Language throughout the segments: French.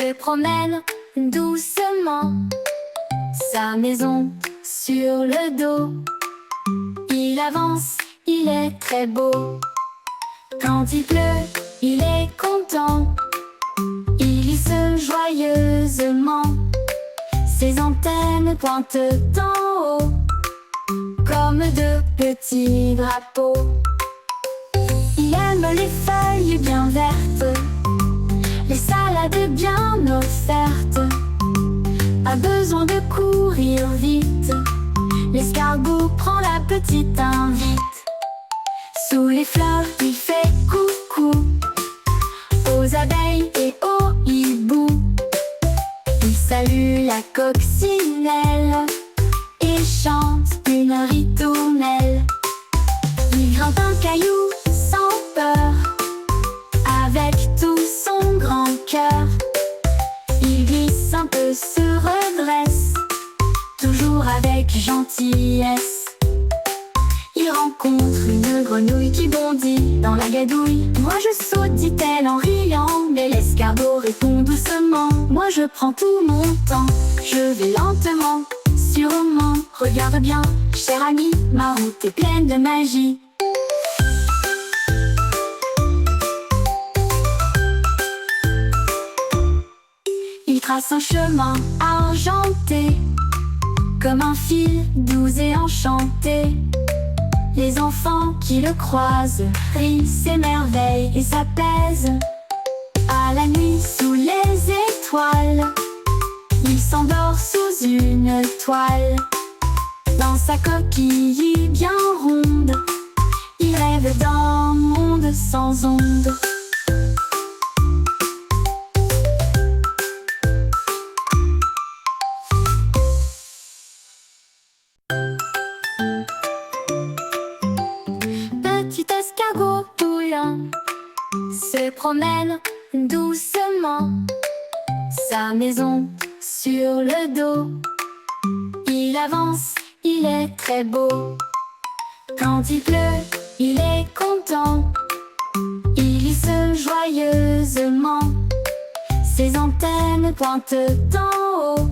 se promène doucement, sa maison sur le dos. Il avance, il est très beau. Quand il pleut, il est content. Il glisse joyeusement. Ses antennes pointent en haut, comme de petits drapeaux. Il aime les feuilles bien vertes, les salades bien offertes. A besoin de courir vite, l'escargot prend la petite invite. Sous les fleurs, il fait coucou aux abeilles et aux hiboux. Il salue la coccinelle et chante une ritournelle. Il grimpe un caillou sans peur, avec tout son grand cœur. Il glisse un peu, se redresse, toujours avec gentillesse. Il rencontre une grenouille qui bondit dans la gadouille. Moi je saute, dit-elle en riant, mais l'escargot répond doucement. Moi je prends tout mon temps, je vais lentement, sûrement. Regarde bien, cher ami, ma route est pleine de magie. Il trace un chemin argenté, comme un fil doux et enchanté. Les enfants qui le croisent rient, s'émerveillent et s'apaisent. À la nuit sous les étoiles, il s'endort sous une toile. Dans sa coquille bien ronde, il rêve d'un monde sans ondes. Petit escargot bouillant se promène doucement, sa maison sur le dos. Il avance, il est très beau. Quand il pleut, il est content. Il glisse joyeusement. Ses antennes pointent en haut,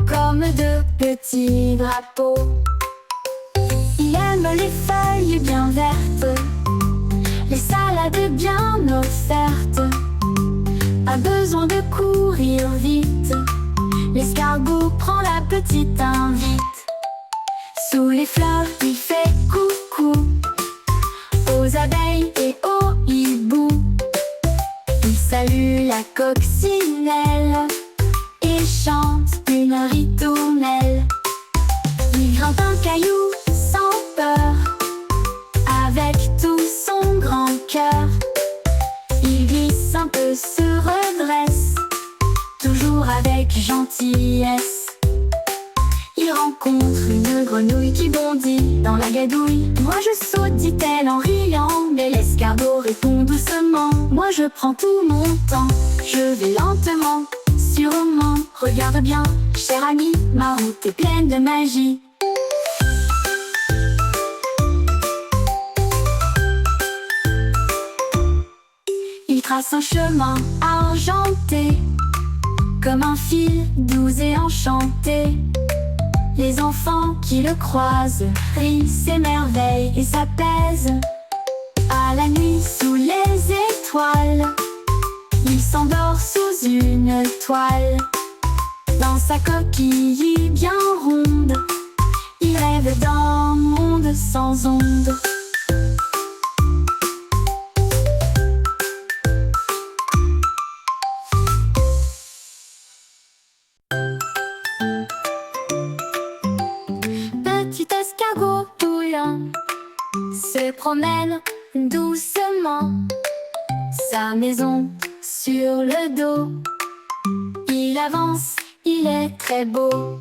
comme de petits drapeaux. Il aime les feuilles bien vertes, les salades bien offertes. A besoin de courir vite, l'escargot prend la petite invite. Sous les fleurs, il fait coucou aux abeilles et aux hiboux. Il salue la coccinelle et chante une ritournelle. Il grimpe un caillou sans peur, avec tout son grand cœur. Il glisse un peu, se redresse, toujours avec gentillesse. Il rencontre une grenouille qui bondit dans la gadouille. Moi je saute, dit-elle en riant, mais l'escargot répond doucement. Moi je prends tout mon temps, je vais lentement, sûrement. Regarde bien, cher ami, ma route est pleine de magie. Il trace un chemin argenté, comme un fil doux et enchanté. Les enfants qui le croisent rient, s'émerveillent et s'apaisent. À la nuit sous les étoiles, il s'endort sous une toile. Dans sa coquille bien ronde, il rêve d'un monde sans ondes. Petit escargot bouillant se promène doucement, sa maison sur le dos. Il avance, il est très beau.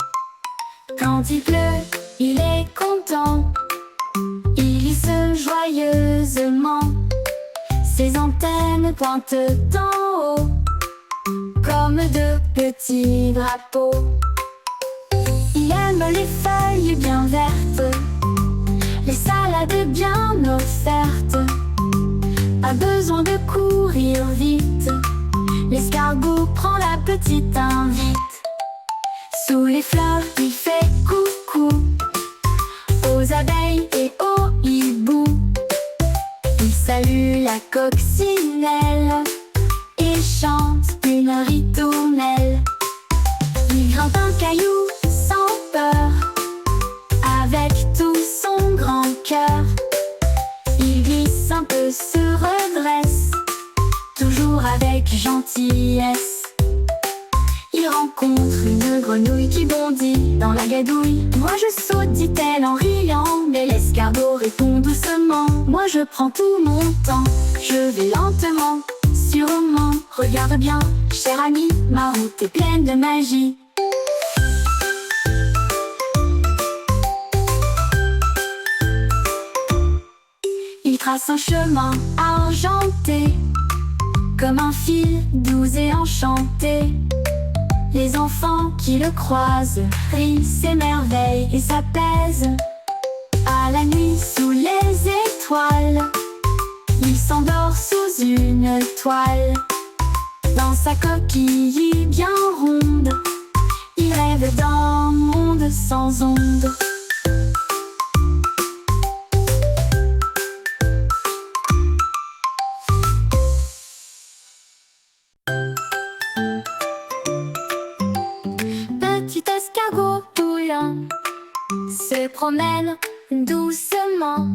Quand il pleut, il est content. Il glisse joyeusement. Ses antennes pointent en haut, comme de petits drapeaux. Il aime les feuilles bien vertes, les salades bien offertes. A besoin de courir vite, L'escargot prend la petite invite. Sous les fleurs, il fait coucou aux abeilles et aux hiboux. Il salue la coccinelle et chante une ritournelle. Il grimpe un caillou sans peur, avec tout son grand cœur. Il glisse un peu, se redresse, toujours avec gentillesse. Il rencontre une grenouille qui bondit dans la gadouille. Moi je saute, dit-elle en riant, mais l'escargot répond doucement. Moi je prends tout mon temps, je vais lentement, sûrement. Regarde bien, cher ami, ma route est pleine de magie. Il trace un chemin argenté, comme un fil doux et enchanté. Les enfants qui le croisent rient, s'émerveillent et s'apaisent. À la nuit sous les étoiles, il s'endort sous une toile. Dans sa coquille bien ronde, il rêve d'un monde sans ondes. Petit escargot bouillant se promène doucement,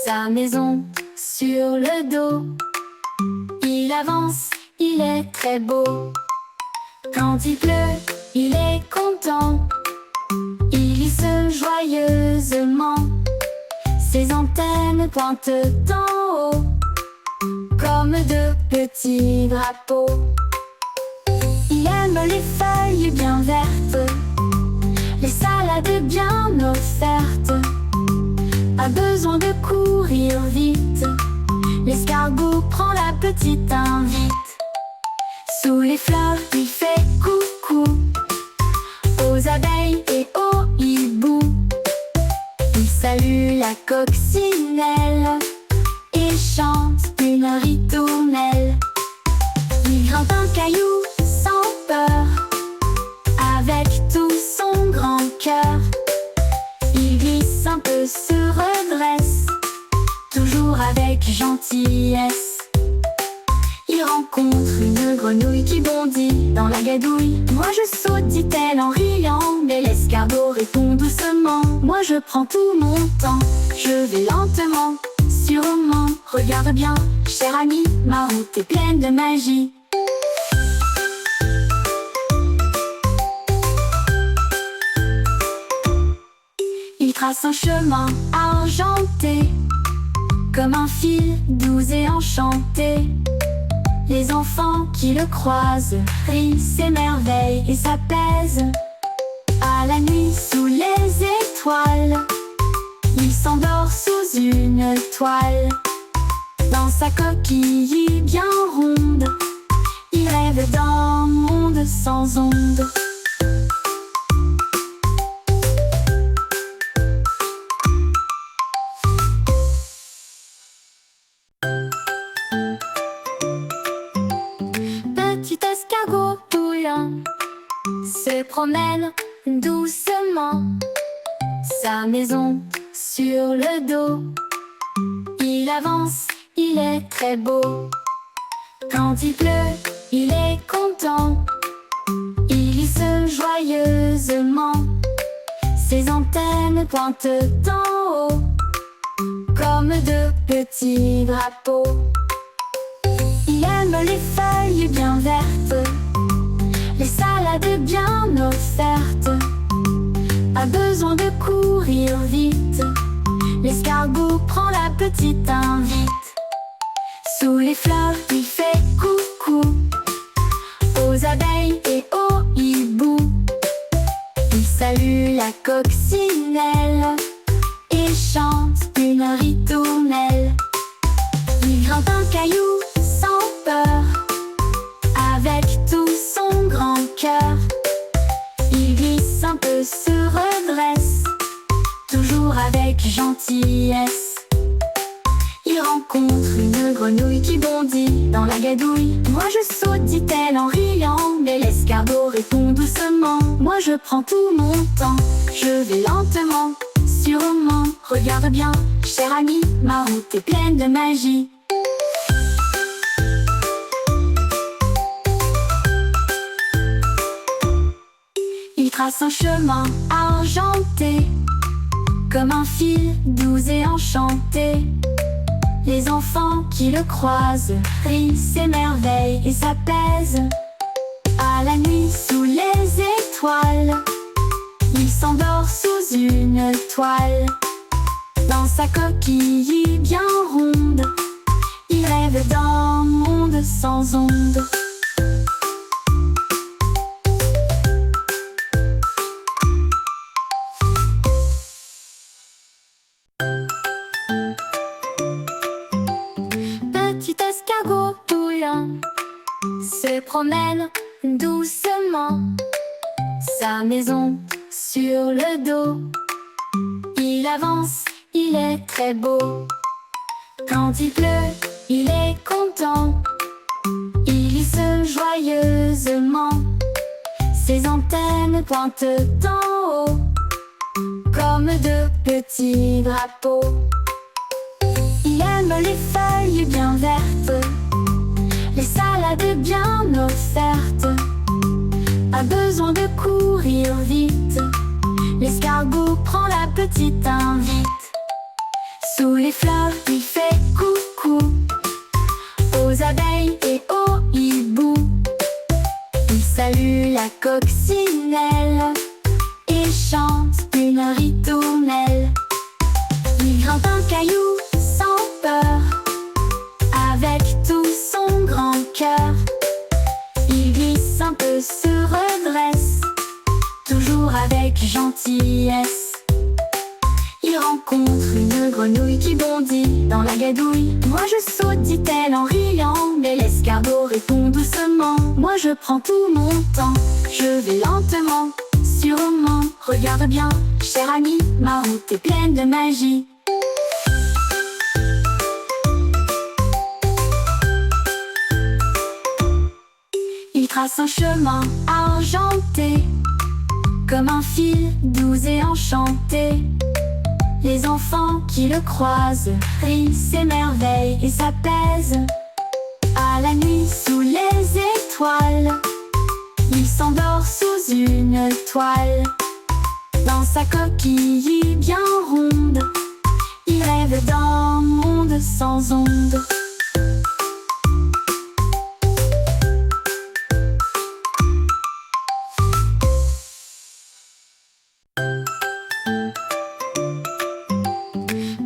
sa maison sur le dos. Il avance, il est très beau. Quand il pleut, il est content. Il glisse joyeusement, ses antennes pointent en haut, comme de petits drapeaux. Il aime les feuilles bien vertes, les salades bien offertes. A besoin de courir vite, l'escargot prend la petite invite. Sous les fleurs, il fait coucou aux abeilles et aux hiboux. Il salue la coccinelle et chante une ritournelle. Il grimpe un caillou sans peur, avec tout son grand cœur. Il glisse un peu, se redresse, toujours avec gentillesse. Il rencontre une grenouille qui bondit dans la gadouille. Moi je saute, dit-elle en riant, mais l'escargot répond doucement. Moi je prends tout mon temps, je vais lentement, sûrement. Regarde bien, cher ami, ma route est pleine de magie. Il trace un chemin argenté, comme un fil doux et enchanté. Les enfants qui le croisent rient, s'émerveillent et s'apaisent. À la nuit sous les étoiles, il s'endort sous une toile. Dans sa coquille bien ronde, il rêve d'un monde sans ondes. Petit escargot bouillant se promène doucement, sa maison sur le dos. Il avance, il est très beau. Quand il pleut, il est content. Il glisse joyeusement, ses antennes pointent en haut, comme de petits drapeaux. Il aime les feuilles bien vertes, les salades bien offertes. A besoin de courir vite, l'escargot prend la petite invite. Sous les fleurs, il fait coucou aux abeilles et aux hiboux. Il salue la coccinelle et chante une ritournelle. Il grimpe un caillou sans peur, avec tout son grand cœur. Il glisse un peu, se redresse, toujours avec gentillesse. Il rencontre une grenouille grenouille qui bondit dans la gadouille. Moi je saute, dit-elle en riant, mais l'escargot répond doucement. Moi je prends tout mon temps, je vais lentement, sûrement. Regarde bien, cher ami, ma route est pleine de magie. Il trace un chemin argenté, comme un fil doux et enchanté. Les enfants qui le croisent rient, s'émerveillent et s'apaisent. À la nuit sous les étoiles, il s'endort sous une toile. Dans sa coquille bien ronde, il rêve d'un monde sans ondes. Petit escargot bouillant se promène doucement, sa maison sur le dos. Il avance, il est très beau. Quand il pleut, il est content. Il glisse joyeusement, ses antennes pointent en haut, comme de petits drapeaux. Il aime les feuilles bien vertes, les salades bien offertes. A besoin de courir vite, l'escargot prend la petite invite. Sous les fleurs, il fait coucou aux abeilles et aux hiboux. Il salue la coccinelle et chante une ritournelle. Il grimpe un caillou sans peur, avec tout son grand cœur. Il glisse un peu, se redresse, toujours avec gentillesse. Il rencontre une grenouille qui bondit dans la gadouille. Moi je saute, dit-elle en riant, mais l'escargot répond doucement. Moi je prends tout mon temps, je vais lentement, sûrement. Regarde bien, cher ami, ma route est pleine de magie. Il trace un chemin argenté, comme un fil doux et enchanté. Les enfants qui le croisent rient, s'émerveillent et s'apaisent. À la nuit sous les étoiles, il s'endort sous une toile. Dans sa coquille bien ronde, il rêve d'un monde sans ondes.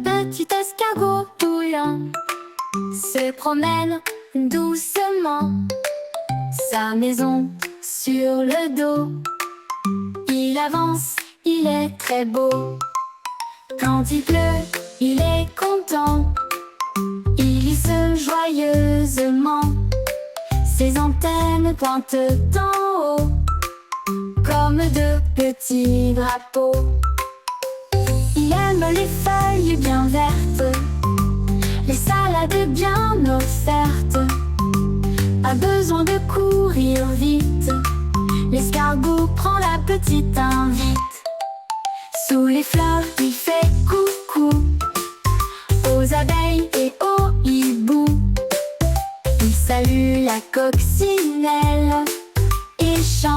Petit escargot bouillant se promène doucement, sa maison sur le dos. Il avance, il est très beau. Quand il pleut, il est content. Il glisse joyeusement, ses antennes pointent en haut, comme de petits drapeaux. Il aime les feuilles bien vertes, les salades bien offertes. A besoin de courir vite, l'escargot prend la petite invite. Sous les fleurs, il fait coucou aux abeilles et aux hiboux. Il salue la coccinelle et chante